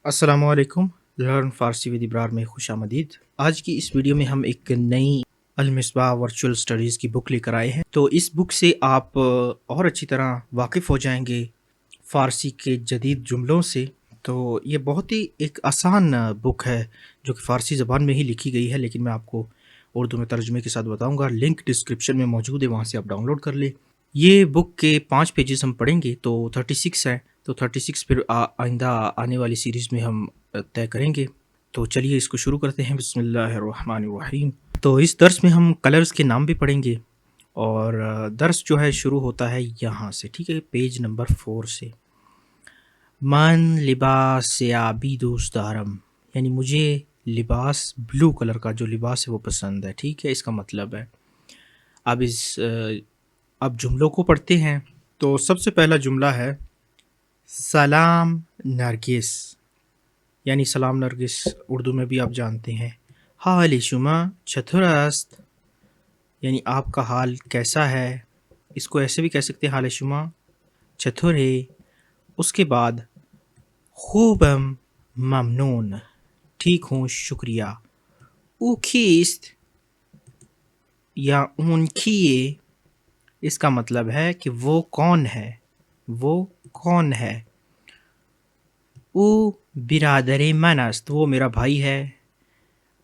السلام علیکم، learn Farsi with ابرار میں خوش آمدید۔ آج کی اس ویڈیو میں ہم ایک نئی المصباح ورچوئل اسٹڈیز کی بک لے کر آئے ہیں۔ تو اس بک سے آپ اور اچھی طرح واقف ہو جائیں گے فارسی کے جدید جملوں سے۔ تو یہ بہت ہی ایک آسان بک ہے جو کہ فارسی زبان میں ہی لکھی گئی ہے، لیکن میں آپ کو اردو میں ترجمے کے ساتھ بتاؤں گا۔ لنک ڈسکرپشن میں موجود ہے، وہاں سے آپ ڈاؤن لوڈ کر لیں۔ یہ بک کے 5 پیجز ہم پڑھیں گے، تو 36 ہیں، تو 36 پھر آئندہ آنے والی سیریز میں ہم طے کریں گے۔ تو چلیے اس کو شروع کرتے ہیں۔ بسم اللہ الرحمن الرحیم۔ تو اس درس میں ہم کلرز کے نام بھی پڑھیں گے، اور درس جو ہے شروع ہوتا ہے یہاں سے، ٹھیک ہے، پیج نمبر 4 سے۔ من لباس آبی دوست دارم، یعنی مجھے لباس بلو کلر کا جو لباس ہے وہ پسند ہے، ٹھیک ہے، اس کا مطلب ہے۔ اب جملوں کو پڑھتے ہیں۔ تو سب سے پہلا جملہ ہے سلام نرگس، یعنی سلام نرگس اردو میں بھی آپ جانتے ہیں۔ حال شما چطور است، یعنی آپ کا حال کیسا ہے۔ اس کو ایسے بھی کہہ سکتے ہیں، حال شما چطور ہے۔ اس کے بعد خوبم ممنون، ٹھیک ہوں شکریہ۔ او کیست یا اون کیے، اس کا مطلب ہے کہ وہ کون ہے، وہ کون ہے۔ او برادر من است، وہ میرا بھائی ہے۔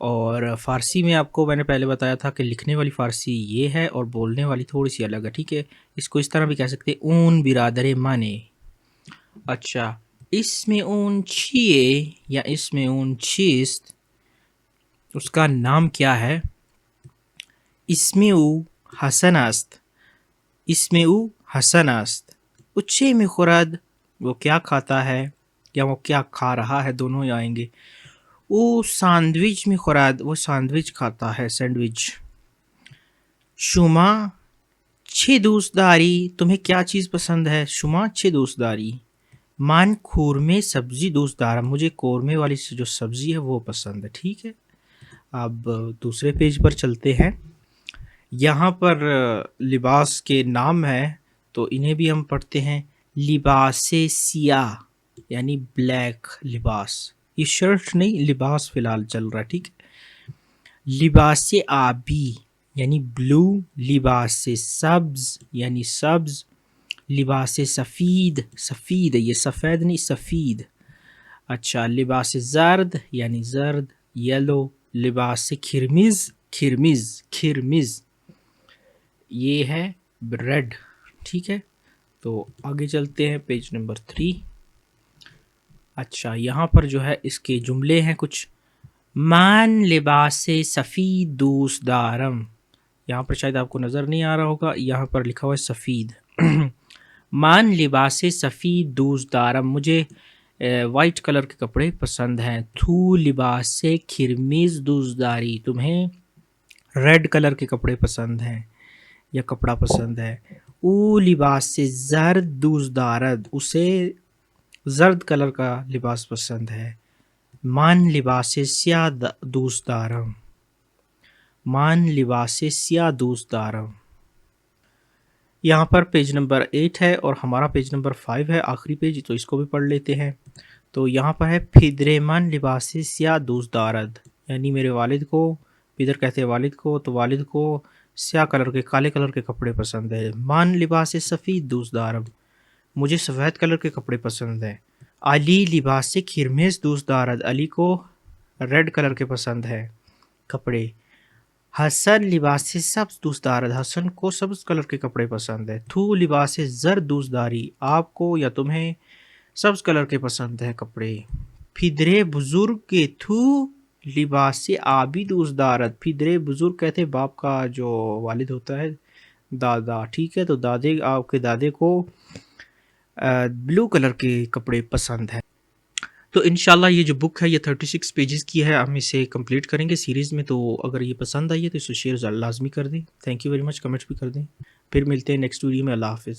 اور فارسی میں آپ کو میں نے پہلے بتایا تھا کہ لکھنے والی فارسی یہ ہے اور بولنے والی تھوڑی سی الگ ہے، ٹھیک ہے۔ اس کو اس طرح بھی کہہ سکتے اون برادر من۔ اچھا، اس میں اون چیے یا اس میں اون چیست، اس کا نام کیا ہے۔ اس میں او حسن است، اس میں او حسن است۔ اچھے میں خورد، وہ کیا کھاتا ہے یا وہ کیا کھا رہا ہے، دونوں ہی آئیں گے۔ او سینڈوچ میں خورد، وہ سینڈوچ کھاتا ہے، سینڈوچ۔ شما چھ دوست داری، تمہیں کیا چیز پسند ہے، شما چھ دوست داری۔ من قورمه سبزی دوست دارم، مجھے قورمے والی جو سبزی ہے وہ پسند ہے، ٹھیک ہے۔ اب دوسرے پیج پر چلتے ہیں۔ یہاں پر لباس کے نام ہے، تو انہیں بھی ہم پڑھتے ہیں۔ لباس سیاہ، یعنی بلیک لباس، یہ شرٹ نہیں، لباس فی الحال چل رہا ہے، ٹھیک ہے۔ لباس آبی یعنی بلو، لباس سبز یعنی سبز، لباس سفید، سفید ہے، یہ سفید نہیں، سفید۔ اچھا، لباس زرد یعنی زرد، یلو۔ لباس کرمز، کرمز، کرمز، یہ ہے ریڈ، ٹھیک ہے۔ تو آگے چلتے ہیں، پیج نمبر 3۔ اچھا، یہاں پر جو ہے اس کے جملے ہیں کچھ۔ من لباس سفید دوست دارم، یہاں پر شاید آپ کو نظر نہیں آ رہا ہوگا، یہاں پر لکھا ہوا ہے سفید۔ من لباس سفید دوست دارم، مجھے وائٹ کلر کے کپڑے پسند ہیں۔ تو لباس کرمیز دوست داری، تمہیں ریڈ کلر کے کپڑے پسند ہیں یا کپڑا پسند ہے۔ او لباس زرد دوست دارد، اسے زرد کلر کا لباس پسند ہے۔ من لباس سیاہ دوست دارم، من لباس سیاہ دوست دارم۔ یہاں پر پیج نمبر 8 ہے اور ہمارا پیج نمبر 5 ہے، آخری پیج، تو اس کو بھی پڑھ لیتے ہیں۔ تو یہاں پر ہے پدر من لباس سیاہ دوست دارد، یعنی میرے والد کو، پدر کہتے ہیں والد کو، تو والد کو سیاہ کلر کے، کالے کلر کے کپڑے پسند ہے۔ من لباس سفید دوست دارم، مجھے سفید کلر کے کپڑے پسند ہیں۔ علی لباس کرمیز دوست دارد، علی کو ریڈ کلر کے پسند ہے کپڑے۔ حسن لباس سبز دوست دارد، حسن کو سبز کلر کے کپڑے پسند ہے۔ تو لباس زرد دوست داری، آپ کو یا تمہیں سبز کلر کے پسند ہیں کپڑے۔ پدرے بزرگ کے تو لباس آبی دوست دارد، پدرے بزرگ کہتے ہیں باپ کا جو والد ہوتا ہے، دادا، ٹھیک ہے۔ تو دادے، آپ کے دادے کو بلو کلر کے کپڑے پسند ہیں۔ تو انشاءاللہ یہ جو بک ہے یہ 36 پیجز کی ہے، ہم اسے کمپلیٹ کریں گے سیریز میں۔ تو اگر یہ پسند آئی ہے تو اسے شیئر لازمی کر دیں۔ Thank you very much, comments بھی کر دیں۔ پھر ملتے ہیں نیکسٹ ویڈیو میں، اللہ حافظ۔